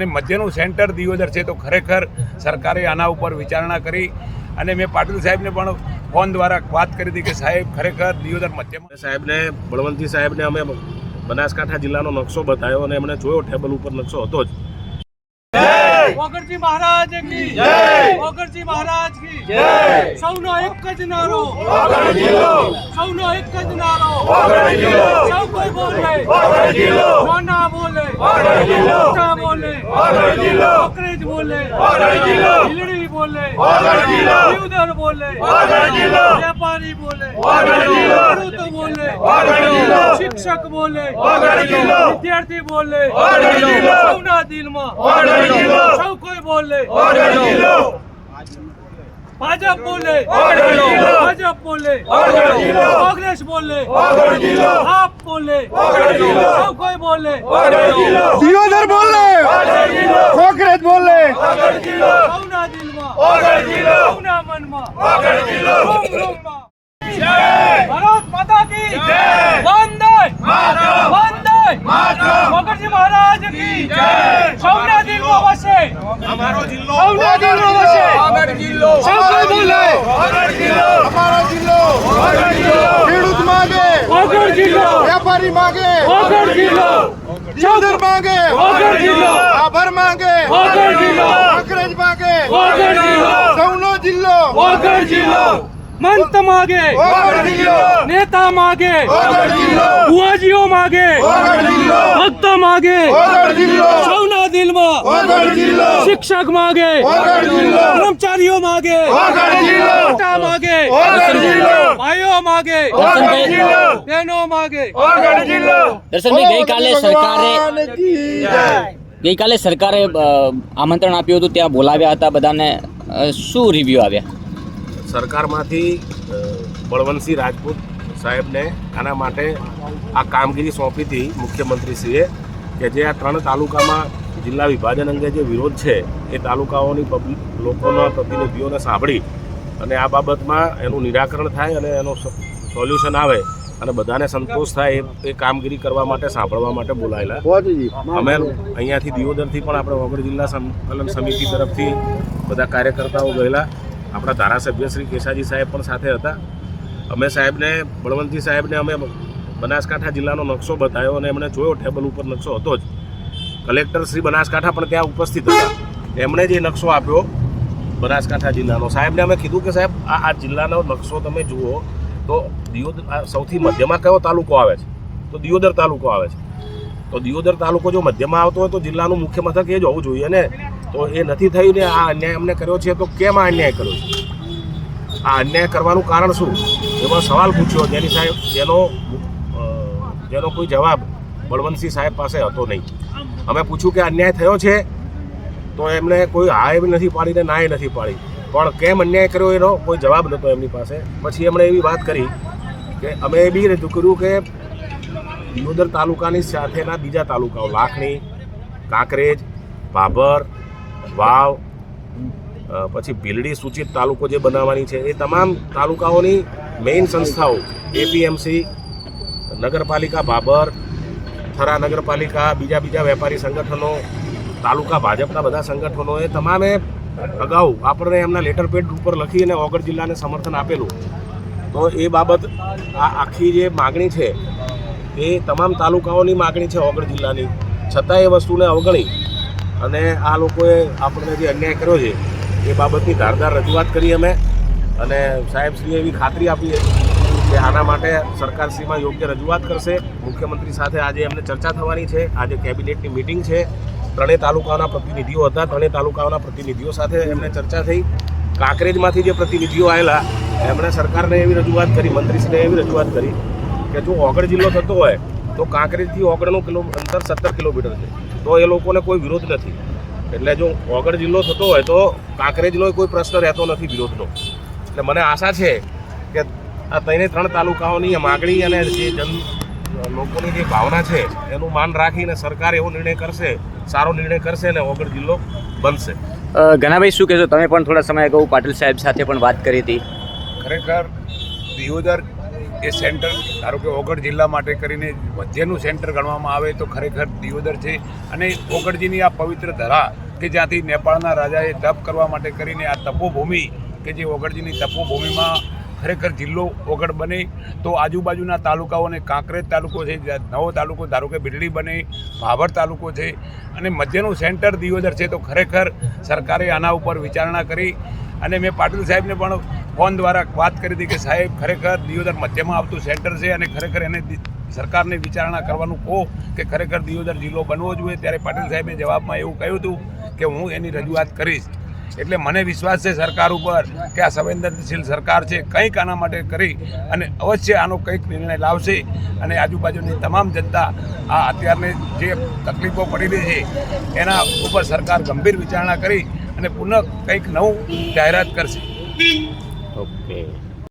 મધ્યનું centre Deodar છે તો ખરેખર સરકારે આના ઉપર વિચારણા કરી અને મેં પાટીલ સાહેબને પણ ફોન દ્વારા વાત કરી હતી કે સાહેબ ખરેખર દિયોદર મધ્યમાં સાહેબને બળવંતજી સાહેબને અમે બનાસકાંઠા જિલ્લાનો નકશો બતાવ્યો અને એમણે જોયો ટેબલ ઉપર નકશો હતો જ. વગરજી મહારાજ કી જય, વગરજી મહારાજ કી જય. સૌનો એક જ નારો વગર જિલ્લો, સૌનો એક જ નારો વગર જિલ્લો. સૌ કોઈ બોલે વગર જિલ્લો, નાના બોલે વગર જિલ્લો, મોટા બોલે વગર જિલ્લો, કોકરેજ બોલે વગર જિલ્લો, ભીલડી બોલે વગર જિલ્લો, દિયોદર બોલે વગર જિલ્લો, વેપારી બોલે વગર જિલ્લો, ખેડૂત બોલે વગર જિલ્લો, શિક્ષક બોલે વગર જિલ્લો, વિદ્યાર્થી બોલે વગર જિલ્લો, સૌના દિલમાં વગર જિલ્લો, સૌ કોઈ બોલે વગર જિલ્લો. ભાજપ બોલે વગર જિલ્લો, ભાજપ બોલે વગર જિલ્લો, કોંગ્રેસ બોલે વગર જિલ્લો, આપ બોલે વગર જિલ્લો, સૌ કોઈ બોલે વગર જિલ્લો, દિયોદર બોલે વગર જિલ્લો, કોકરેજ બોલે વગર જિલ્લો, સૌના દિલમાં વગર જિલ્લો, સૌના મનમાં વગર જિલ્લો, રૂમ રૂમમાં જય. ભારત માતા કી જય, વંદે માતરમ, વંદે માતરમ. વગરજી મહારાજ કી જય. સૌના દિલમાં વસે અમારો જિલ્લો, સૌના દિલમાં વસે વગર જિલ્લો, સૌ કોઈ બોલે વગર જિલ્લો, અમારો જિલ્લો વગર જિલ્લો, ખેડૂત માંગે વગર જિલ્લો, વેપારી માંગે વગર જિલ્લો, દિયોદર માંગે વગર જિલ્લો, આભર માંગે વગર જિલ્લો, કોકરેજ માંગે વગર જિલ્લો, સૌનો જિલ્લો વગર જિલ્લો. મંત માગે વગર જિલ્લો નેતા માગે વગર જિલ્લો બુઆજીઓ માગે વગર જિલ્લો ભક્ત માગે વગર જિલ્લો સૌના દિલમાં વગર જિલ્લો શિક્ષક માગે વગર જિલ્લો કર્મચારીઓ માગે વગર જિલ્લો મોટા માગે વગર જિલ્લો ભાઈઓ માગે વગર જિલ્લો બહેનો માગે વગર જિલ્લો. દર્શનભાઈ ગઈકાલે સરકારે આમંત્રણ આપ્યું હતું, ત્યાં બોલાવ્યા હતા બધાને. શું રિવ્યુ આવ્યા? સરકારમાંથી બળવંતસિંહ રાજપૂત સાહેબને આના માટે આ કામગીરી સોંપી હતી મુખ્યમંત્રીશ્રીએ કે જે આ 3 તાલુકામાં જિલ્લા વિભાજન અંગે જે વિરોધ છે એ તાલુકાઓની લોકોના પ્રતિનિધિઓને સાંભળી અને આ બાબતમાં એનું નિરાકરણ થાય અને એનું સોલ્યુશન આવે અને બધાને સંતોષ થાય એ કામગીરી કરવા માટે સાંભળવા માટે બોલાયેલા. અમે અહીંયાથી દિયોદરથી પણ આપણે વગર જિલ્લા સંકલન સમિતિ તરફથી બધા કાર્યકર્તાઓ ગયેલા. આપણા ધારાસભ્ય શ્રી કેશાજી સાહેબ પણ સાથે હતા. અમે સાહેબને બળવંતજી સાહેબને અમે બનાસકાંઠા જિલ્લાનો નકશો બતાવ્યો અને એમણે જોયો ટેબલ ઉપર નકશો હતો જ. કલેક્ટર શ્રી બનાસકાંઠા પણ ત્યાં ઉપસ્થિત હતા. એમણે જે નકશો આપ્યો બનાસકાંઠા જિલ્લાનો, સાહેબને અમે કીધું કે સાહેબ આ જિલ્લાનો નકશો તમે જુઓ તો દિયોદર સૌથી મધ્યમાં કયો તાલુકો આવે છે? તો દિયોદર તાલુકો આવે છે. તો દિયોદર તાલુકો જો મધ્યમાં આવતો હોય તો જિલ્લાનું મુખ્ય મથક એ જ હોવું જોઈએ ને. તો એ નથી થયું ને આ અન્યાય અમને કર્યો છે. તો કેમ આ અન્યાય કર્યો છે? આ અન્યાય કરવાનું કારણ શું? એવો સવાલ પૂછ્યો જેનો કોઈ જવાબ બળવંતસિંહ સાહેબ પાસે હતો નહીં. અમે પૂછ્યું કે અન્યાય થયો છે તો એમણે કોઈ હા એવી નથી પાડી ને ના એ નથી પાડી, પણ કેમ અન્યાય કર્યો એનો કોઈ જવાબ નહોતો એમની પાસે. પછી એમણે એવી વાત કરી કે અમે એ બી રજૂ કર્યું કે દિયોદર તાલુકાની સાથેના બીજા તાલુકાઓ લાખણી, કાંકરેજ, ભાભર, વાવ, પછી ભીલડી સૂચિત તાલુકો જે બનાવવાની છે એ તમામ તાલુકાઓની મેઇન સંસ્થાઓ એપીએમસી, નગરપાલિકા ભાભર, થરા નગરપાલિકા, બીજા વેપારી સંગઠનો, તાલુકા ભાજપના બધા સંગઠનોએ તમામે અગાઉ આપણને એમના લેટર પેડ ઉપર લખી અને વગર જિલ્લાને સમર્થન આપેલું. તો એ બાબત આ આખી જે માગણી છે એ તમામ તાલુકાઓની માગણી છે વગર જિલ્લાની, છતાં એ વસ્તુને અવગણી અને આ લોકોએ આપણને જે અન્યાય કર્યો છે એ બાબતની ધારદાર રજૂઆત કરી અમે. અને સાહેબશ્રીએ એવી ખાતરી આપી કે આના માટે સરકારશ્રીમાં યોગ્ય રજૂઆત કરશે. મુખ્યમંત્રી સાથે આજે એમને ચર્ચા થવાની છે. આજે કેબિનેટની મિટિંગ છે. 3 તાલુકાઓના પ્રતિનિધિઓ હતા. 3 તાલુકાઓના પ્રતિનિધિઓ સાથે એમને ચર્ચા થઈ. કાંકરેજમાંથી જે પ્રતિનિધિઓ આવેલા એમણે સરકારને એવી રજૂઆત કરી, મંત્રીશ્રીને એવી રજૂઆત કરી કે જો ઓગળ જિલ્લો થતો હોય તો કાંકરેજથી ઓગળનું અંતર 17 કિલોમીટર છે. તો એ લોકોને કોઈ વિરોધ નથી. એટલે જો ઓગળ જિલ્લો થતો હોય તો કાંકરેજનો કોઈ પ્રશ્ન રહેતો નથી વિરોધનો. એટલે મને આશા છે કે આ 3 તાલુકાઓની માગણી અને જે લોકોની જે ભાવના છે એનું માન રાખીને સરકાર એવો નિર્ણય કરશે, સારો નિર્ણય કરશે અને ઓગળ જિલ્લો બનશે. ઘનાભાઈ શું કહેશો? તમે પણ થોડા સમય અગાઉ પાટીલ સાહેબ સાથે પણ વાત કરી હતી. ખરેખર દિયોદર એ સેન્ટર ધારો કે ઓગળ જિલ્લા માટે કરીને મધ્યનું સેન્ટર ગણવામાં આવે તો ખરેખર દિયોદર છે. અને ઓગળજીની આ પવિત્ર ધરા કે જ્યાંથી નેપાળના રાજાએ તપ કરવા માટે કરીને આ તપોભૂમિ કે જે ઓગળજીની તપોભૂમિમાં ખરેખર જિલ્લો ઓગળ બને તો આજુબાજુના તાલુકાઓ અને કાંકરેજ તાલુકો છે, નવો તાલુકો ધારો કે બિડલી બને, ભાભર તાલુકો છે અને મધ્યનું સેન્ટર દિયોદર છે. તો ખરેખર સરકારે આના ઉપર વિચારણા કરી અને મેં પાટીલ સાહેબને પણ ફોન દ્વારા વાત કરી હતી કે સાહેબ ખરેખર દિયોદર મધ્યમાં આવતું સેન્ટર છે અને ખરેખર એને સરકારને વિચારણા કરવાનું કહો કે ખરેખર દિયોદર જિલ્લો બનવો જોઈએ. ત્યારે પાટીલ સાહેબે જવાબમાં એવું કહ્યું હતું કે હું એની રજૂઆત કરીશ. એટલે મને વિશ્વાસ છે સરકાર ઉપર કે આ સંવેદનશીલ સરકાર છે, કંઈક આના માટે કરી અને અવશ્ય આનો કંઈક નિર્ણય લાવશે. અને આજુબાજુની તમામ જનતા આ અત્યારને જે તકલીફો પડી રહી છે એના ઉપર સરકાર ગંભીર વિચારણા કરી અને પુનઃ કંઈક નવું જાહેરાત કરશે. ઓકે.